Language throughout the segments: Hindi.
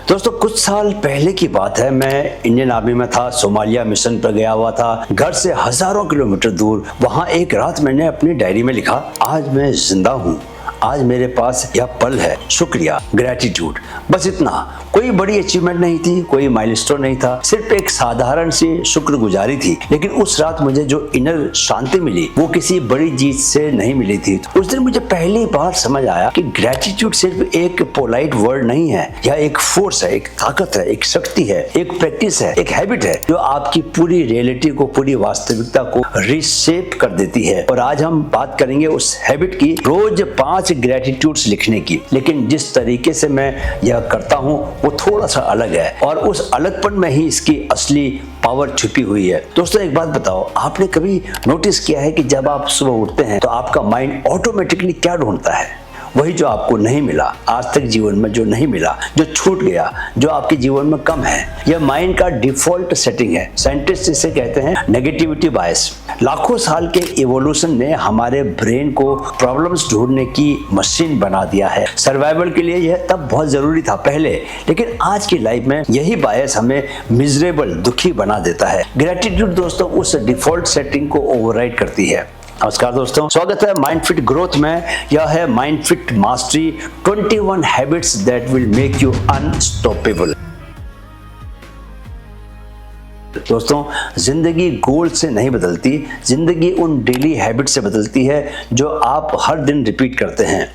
दोस्तों कुछ साल पहले की बात है, मैं इंडियन आर्मी में था, सोमालिया मिशन पर गया हुआ था। घर से हजारों किलोमीटर दूर। वहां एक रात मैंने अपनी डायरी में लिखा, आज मैं जिंदा हूँ, आज मेरे पास यह पल है, शुक्रिया, ग्रेटिट्यूड। बस इतना, कोई बड़ी अचीवमेंट नहीं थी, कोई माइलस्टोन नहीं था, सिर्फ एक साधारण सी शुक्रगुजारी थी। लेकिन उस रात मुझे जो इनर शांति मिली वो किसी बड़ी जीत से नहीं मिली थी। उस दिन मुझे पहली बार समझ आया कि ग्रेटिट्यूड सिर्फ एक पोलाइट वर्ड नहीं है, यह एक फोर्स है, एक ताकत है, एक शक्ति है, एक प्रैक्टिस है, एक हैबिट है जो आपकी पूरी रियलिटी को, पूरी वास्तविकता को रीशेप कर देती है। और आज हम बात करेंगे उस हैबिट की, रोज 5 ग्रेटिट्यूड्स लिखने की। लेकिन जिस तरीके से मैं यह करता हूँ वो थोड़ा सा अलग है, और उस अलगपन में ही इसकी असली पावर छुपी हुई है। दोस्तों एक बात बताओ, आपने कभी नोटिस किया है कि जब आप सुबह उठते हैं तो आपका माइंड ऑटोमेटिकली क्या ढूंढता है? वही जो आपको नहीं मिला, आज तक जीवन में जो नहीं मिला, जो छूट गया, जो आपके जीवन में कम है। यह माइंड का डिफॉल्ट सेटिंग है। साइंटिस्ट इसे कहते हैं नेगेटिविटी बायस। लाखों साल के इवोल्यूशन ने हमारे ब्रेन को प्रॉब्लम्स ढूंढने की मशीन बना दिया है। सर्वाइवल के लिए यह तब बहुत जरूरी था पहले, लेकिन आज की लाइफ में यही बायस हमें मिजरेबल, दुखी बना देता है। ग्रेटिट्यूड दोस्तों उस डिफॉल्ट सेटिंग को ओवरराइड करती है। नमस्कार दोस्तों, स्वागत है माइंड फिट ग्रोथ में। यह है mind fit mastery, 21 habits that will make you unstoppable. दोस्तों जिंदगी गोल से नहीं बदलती, जिंदगी उन डेली हैबिट से बदलती है जो आप हर दिन रिपीट करते हैं।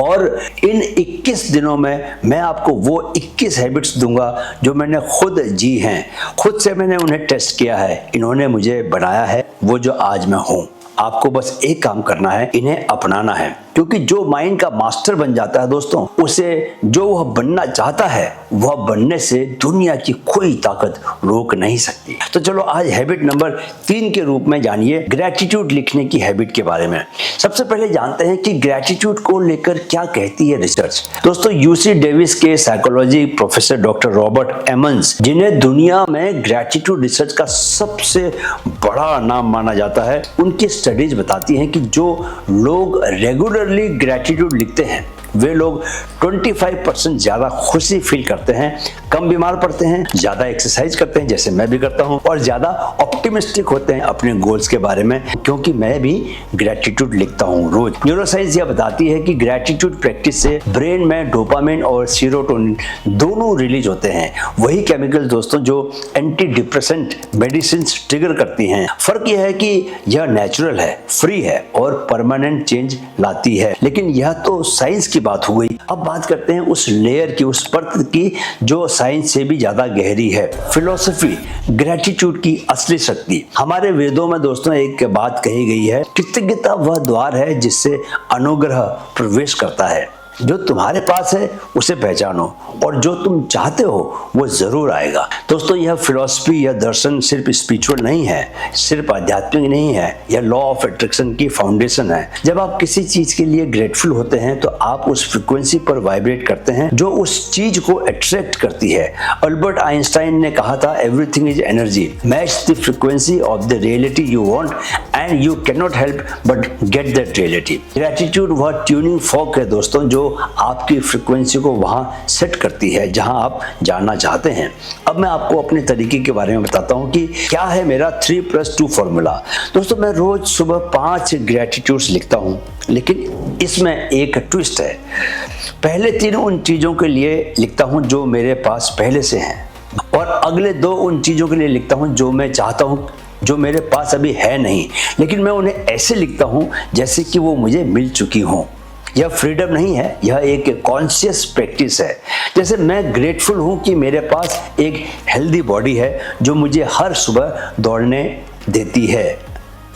और इन 21 दिनों में मैं आपको वो 21 हैबिट्स दूंगा जो मैंने खुद जी हैं, खुद से मैंने उन्हें टेस्ट किया है, इन्होंने मुझे बनाया है वो जो आज मैं हूँ। आपको बस एक काम करना है, इन्हें अपनाना है। क्योंकि जो माइंड का मास्टर बन जाता है दोस्तों, उसे जो वह बनना चाहता है वह बनने से दुनिया की कोई ताकत रोक नहीं सकती। तो चलो आज हैबिट नंबर 3 के रूप में जानिए ग्रेटिट्यूड लिखने की हैबिट के बारे में। सबसे पहले जानते हैं कि ग्रेटिट्यूड को लेकर क्या कहती है रिसर्च। दोस्तों यूसी डेविस के साइकोलॉजी प्रोफेसर डॉक्टर रॉबर्ट एमंस, जिन्हें दुनिया में ग्रेटिट्यूड रिसर्च का सबसे बड़ा नाम माना जाता है, उनकी स्टडीज बताती हैं कि जो लोग रेगुलरली ग्रेटिट्यूड लिखते हैं वे लोग 25% ज्यादा खुशी फील करते हैं, कम बीमार पड़ते हैं, ज्यादा एक्सरसाइज करते हैं जैसे मैं भी करता हूं, और ज्यादा ऑप्टिमिस्टिक होते हैं अपने गोल्स के बारे में, क्योंकि मैं भी ग्रेटिट्यूड लिखता हूं रोज। न्यूरोसाइंस यह बताती है कि ग्रेटिट्यूड प्रैक्टिस से ब्रेन में डोपामिन और सीरोटोनिन दोनों रिलीज होते हैं, वही केमिकल दोस्तों जो एंटी डिप्रेसेंट मेडिसिन ट्रिगर करती हैं। फर्क यह है कि यह नेचुरल है, फ्री है और परमानेंट चेंज लाती है। लेकिन यह तो साइंस की बात हो गई। अब बात करते हैं उस लेयर की, उस परत की जो साइंस से भी ज्यादा गहरी है, फिलॉसफी, ग्रेटिट्यूड की असली शक्ति। हमारे वेदों में दोस्तों एक बात कही गई है, कृतज्ञता वह द्वार है जिससे अनुग्रह प्रवेश करता है। जो तुम्हारे पास है उसे पहचानो और जो तुम चाहते हो वो जरूर आएगा। दोस्तों यह फिलॉसफी, यह दर्शन सिर्फ स्पिरिचुअल नहीं है, सिर्फ आध्यात्मिक नहीं है, यह लॉ ऑफ अट्रैक्शन की फाउंडेशन है। जब आप किसी चीज के लिए ग्रेटफुल होते हैं तो आप उस फ्रीक्वेंसी पर वाइब्रेट करते हैं जो उस चीज को अट्रैक्ट करती है। अल्बर्ट आइंस्टाइन ने कहा था, everything is energy, match the frequency of the reality you want and you can not help but get that reality. Gratitude वह ट्यूनिंग फॉर्क है दोस्तों जो आपकी फ्रीक्वेंसी को वहां सेट करती है जहां आप जाना चाहते हैं। अब मैं आपको अपने तरीके के बारे में बताता हूं कि क्या है मेरा 3+2 फॉर्मूला। दोस्तों मैं रोज सुबह 5 ग्रेटिट्यूड्स लिखता हूं, लेकिन इसमें एक ट्विस्ट है। पहले 3 उन चीजों के लिए लिखता हूं जो मेरे पास पहले से हैं, और अगले 2 उन चीजों के लिए लिखता हूं जो मैं चाहता हूं, जो मेरे पास अभी है नहीं, लेकिन मैं उन्हें ऐसे लिखता हूं जैसे कि वो मुझे मिल चुकी हों। यह फ्रीडम नहीं है, यह एक कॉन्शियस प्रैक्टिस है। जैसे मैं ग्रेटफुल हूं कि मेरे पास एक हेल्दी बॉडी है जो मुझे हर सुबह दौड़ने देती है,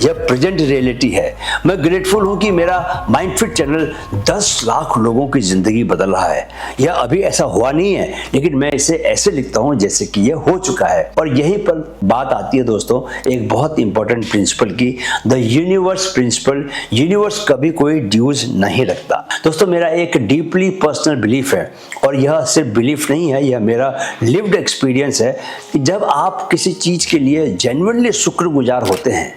यह प्रेजेंट रियलिटी है। मैं ग्रेटफुल हूं कि मेरा माइंड फिट चैनल 10 लाख लोगों की जिंदगी बदल रहा है। यह अभी ऐसा हुआ नहीं है, लेकिन मैं इसे ऐसे लिखता हूं जैसे कि यह हो चुका है। और यहीं पर बात आती है दोस्तों एक बहुत इंपॉर्टेंट प्रिंसिपल की, द यूनिवर्स प्रिंसिपल। यूनिवर्स कभी कोई ड्यूज नहीं रखता। दोस्तों मेरा एक डीपली पर्सनल बिलीफ है, और यह सिर्फ बिलीफ नहीं है, यह मेरा लिव्ड एक्सपीरियंस है कि जब आप किसी चीज के लिए जेन्युइनली शुक्रगुजार होते हैं,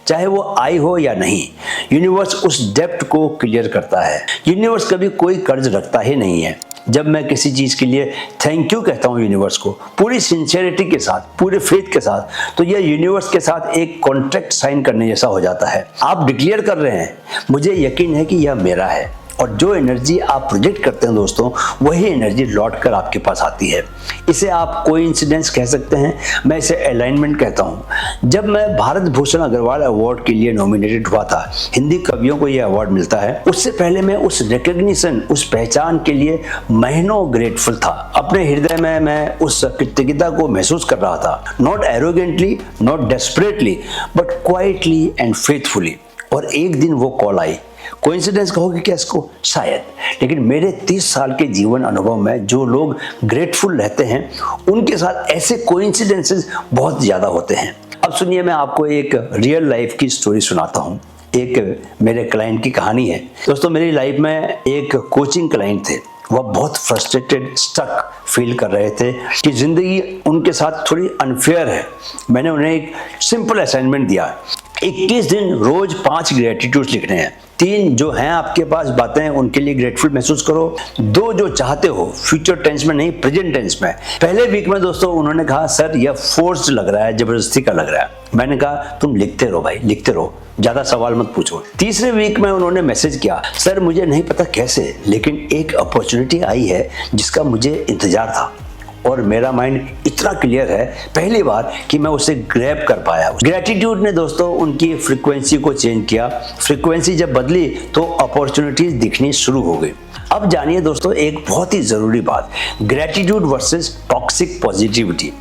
चाहे वो आई हो या नहीं। यूनिवर्स उस डेप्थ को क्लियर करता है। यूनिवर्स कभी कोई कर्ज रखता ही नहीं है। जब मैं किसी चीज के लिए थैंक यू कहता हूँ यूनिवर्स को पूरी सिंसियरिटी के साथ, पूरे फेथ के साथ, तो यह यूनिवर्स के साथ एक कॉन्ट्रैक्ट साइन करने जैसा हो जाता है। आप डिक्लेयर कर रहे हैं, मुझे यकीन है कि यह मेरा है, और जो एनर्जी आप प्रोजेक्ट करते हैं दोस्तों, वही एनर्जी लौट कर आपके पास आती है। इसे आप कोइंसिडेंस कह सकते हैं, मैं इसे अलाइनमेंट कहता हूँ। जब मैं भारत भूषण अग्रवाल अवार्ड के लिए नॉमिनेटेड हुआ था, हिंदी कवियों को यह अवार्ड मिलता है, उससे पहले मैं उस रिकग्निशन, उस पहचान के लिए महीनों ग्रेटफुल था। अपने हृदय में मैं उस कृतज्ञता को महसूस कर रहा था, not arrogantly, not desperately, but quietly and faithfully. और एक दिन वो कॉल आई। कोइंसिडेंस कहोगे क्या इसको? शायद, लेकिन मेरे 30 साल के जीवन अनुभव में जो लोग ग्रेटफुल रहते हैं, उनके साथ ऐसे कोइंसिडेंसेस बहुत ज़्यादा होते हैं। अब सुनिए, मैं आपको एक रियल लाइफ की स्टोरी सुनाता हूँ। एक मेरे क्लाइंट की कहानी है। दोस्तों, मेरी लाइफ में एक कोचिंग क्लाइंट थे। वह बहुत फ्रस्ट्रेटेड, स्टक फील कर रहे थे कि ज़िंदगी उनके साथ थोड़ी अनफेयर है। मैंने उन्हें एक सिंपल असाइनमेंट दिया, 21 दिन रोज 5 ग्रेटिट्यूड लिखने हैं। 3 जो हैं आपके पास बातें, उनके लिए ग्रेटफुल महसूस करो। 2 जो चाहते हो, फ्यूचर टेंस में नहीं, प्रेजेंट टेंस में। पहले वीक में दोस्तों उन्होंने कहा, सर यह फोर्स्ड लग रहा है, जबरदस्ती का लग रहा है। मैंने कहा, तुम लिखते रहो भाई, लिखते रहो, ज्यादा सवाल मत पूछो। तीसरे वीक में उन्होंने मैसेज किया, सर मुझे नहीं पता कैसे, लेकिन एक अपॉर्चुनिटी आई है जिसका मुझे इंतजार था, और मेरा माइंड इतना क्लियर है पहली बार कि मैं उसे ग्रैब कर पाया। ग्रेटिट्यूड ने दोस्तों उनकी फ्रीक्वेंसी को चेंज किया। फ्रीक्वेंसी जब बदली तो अपॉर्चुनिटीज दिखनी शुरू हो गई। अब जानिए दोस्तों एक बहुत ही जरूरी बात, ग्रेटिट्यूड वर्सेस टॉक्सिक पॉजिटिविटी।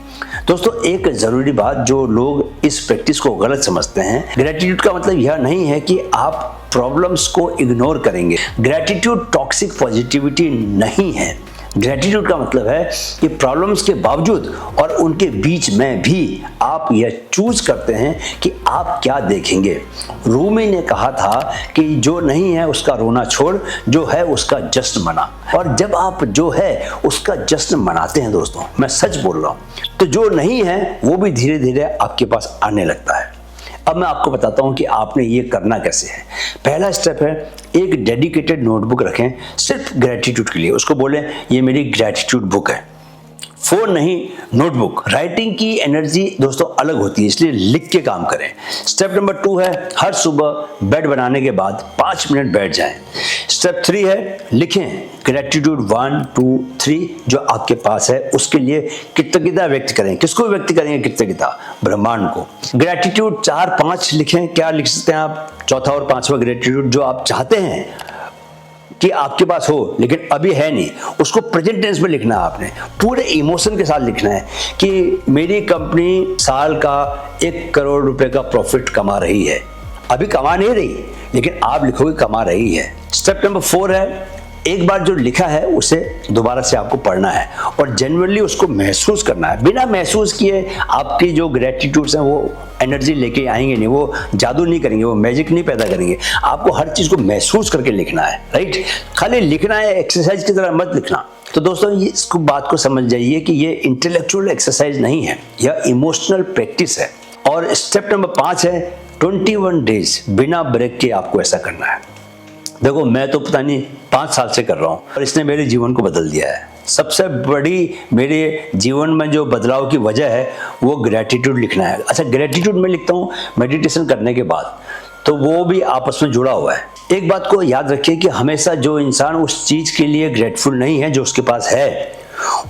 दोस्तों एक जरूरी बात जो लोग इस प्रैक्टिस को गलत समझते हैं, ग्रेटिट्यूड का मतलब यह नहीं है कि आप प्रॉब्लम्स को इग्नोर करेंगे। ग्रेटिट्यूड टॉक्सिक पॉजिटिविटी नहीं है। ग्रेटिट्यूड का मतलब है कि प्रॉब्लम्स के बावजूद और उनके बीच में भी आप यह चूज करते हैं कि आप क्या देखेंगे। रूमी ने कहा था कि जो नहीं है उसका रोना छोड़, जो है उसका जश्न मना। और जब आप जो है उसका जश्न मनाते हैं दोस्तों, मैं सच बोल रहा हूँ, तो जो नहीं है वो भी धीरे धीरे आपके पास आने लगता है। अब मैं आपको बताता हूं कि आपने ये करना कैसे है। पहला स्टेप है, एक डेडिकेटेड नोटबुक रखें सिर्फ ग्रेटिट्यूड के लिए। उसको बोलें ये मेरी ग्रेटिट्यूड बुक है। फोन नहीं, नोटबुक। राइटिंग की एनर्जी दोस्तों अलग होती है, इसलिए लिख के काम करें। स्टेप नंबर 2 है, हर सुबह बेड बनाने के बाद 5 मिनट बैठ जाएं। स्टेप 3 है, लिखें ग्रेटिट्यूड 1, 2, 3 जो आपके पास है उसके लिए कृतज्ञता व्यक्त करें। किसको व्यक्त करेंगे कृतज्ञता? ब्रह्मांड को। ग्रेटिट्यूड 4, 5 लिखें। क्या लिख सकते हैं आप? चौथा और 5वां ग्रेटिट्यूड जो आप चाहते हैं कि आपके पास हो लेकिन अभी है नहीं, उसको प्रेजेंट टेंस में लिखना है। आपने पूरे इमोशन के साथ लिखना है कि मेरी कंपनी साल का 1 करोड़ रुपए का प्रॉफिट कमा रही है। अभी कमा नहीं रही, लेकिन आप लिखोगे कमा रही है। स्टेप नंबर 4 है, एक बार जो लिखा है उसे दोबारा से आपको पढ़ना है और जेन्युइनली उसको महसूस करना है। बिना महसूस किए आपकी जो ग्रेटिट्यूड्स हैं वो एनर्जी लेके आएंगे नहीं, वो जादू नहीं करेंगे, वो मैजिक नहीं पैदा करेंगे। आपको हर चीज को महसूस करके लिखना है, राइट? खाली लिखना है, एक्सरसाइज की तरह मत लिखना। तो दोस्तों इसको बात को समझ जाइए कि ये इंटेलेक्चुअल एक्सरसाइज नहीं है, यह इमोशनल प्रैक्टिस है। और स्टेप नंबर 5 है, 21 डेज बिना ब्रेक के आपको ऐसा करना है। देखो मैं तो पता नहीं 5 साल से कर रहा हूँ और इसने मेरे जीवन को बदल दिया है। सबसे बड़ी मेरे जीवन में जो बदलाव की वजह है वो ग्रेटिट्यूड लिखना है। अच्छा, ग्रेटिट्यूड में लिखता हूँ मेडिटेशन करने के बाद, तो वो भी आपस में जुड़ा हुआ है। एक बात को याद रखिए कि हमेशा जो इंसान उस चीज के लिए ग्रेटफुल नहीं है जो उसके पास है,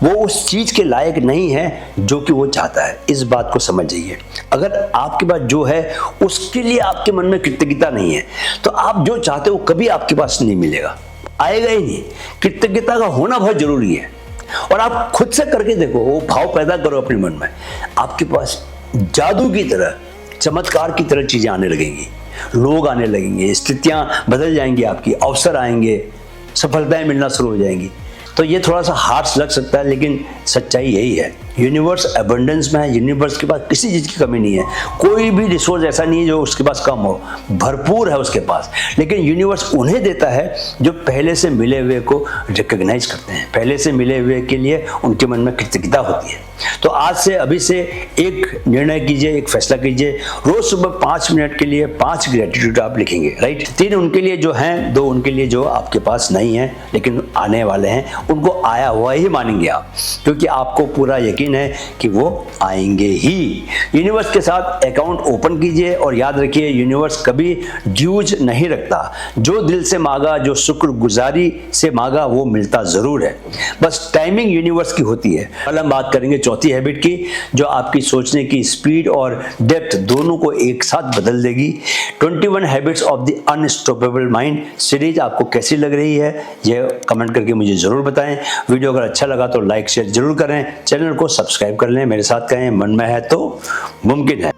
वो उस चीज के लायक नहीं है जो कि वो चाहता है। इस बात को समझ जाइए। अगर आपके पास जो है उसके लिए आपके मन में कृतज्ञता नहीं है, तो आप जो चाहते हो कभी आपके पास नहीं मिलेगा, आएगा ही नहीं। कृतज्ञता का होना बहुत जरूरी है और आप खुद से करके देखो, वो भाव पैदा करो अपने मन में, आपके पास जादू की तरह, चमत्कार की तरह चीजें आने लगेंगी, लोग आने लगेंगे, स्थितियां बदल जाएंगी, आपकी अवसर आएंगे, सफलताएं मिलना शुरू हो जाएंगी। तो ये थोड़ा सा हार्श लग सकता है लेकिन सच्चाई यही है। यूनिवर्स अबंडेंस में है, यूनिवर्स के पास किसी चीज़ की कमी नहीं है, कोई भी रिसोर्स ऐसा नहीं है जो उसके पास कम हो, भरपूर है उसके पास। लेकिन यूनिवर्स उन्हें देता है जो पहले से मिले हुए को रिकॉग्नाइज करते हैं, पहले से मिले हुए के लिए उनके मन में कृतज्ञता होती है। तो आज से अभी से एक निर्णय कीजिए, एक फैसला कीजिए, रोज सुबह 5 मिनट के लिए 5 ग्रेटिट्यूड आप लिखेंगे, राइट। 3 उनके लिए जो हैं, 2 उनके लिए जो आपके पास नहीं है लेकिन आने वाले हैं, उनको आया हुआ ही मानेंगे आप, क्योंकि आपको पूरा यकीन है कि वो आएंगे ही। यूनिवर्स के साथ अकाउंट ओपन कीजिए और याद रखिए यूनिवर्स कभी ड्यूज नहीं रखता। जो दिल से मांगा, जो शुक्रगुजारी से मांगा, वो मिलता जरूर है, बस टाइमिंग यूनिवर्स की होती है। कल हम बात करेंगे चौथी हैबिट की, जो आपकी सोचने की स्पीड और डेप्थ दोनों को एक साथ बदल देगी। 21 habits of the unstoppable mind series आपको कैसी लग रही है, यह कमेंट करके मुझे जरूर बताएं। वीडियो अगर अच्छा लगा तो लाइक शेयर जरूर करें, चैनल को सब्सक्राइब कर लें, मेरे साथ कहें मन में है तो मुमकिन है।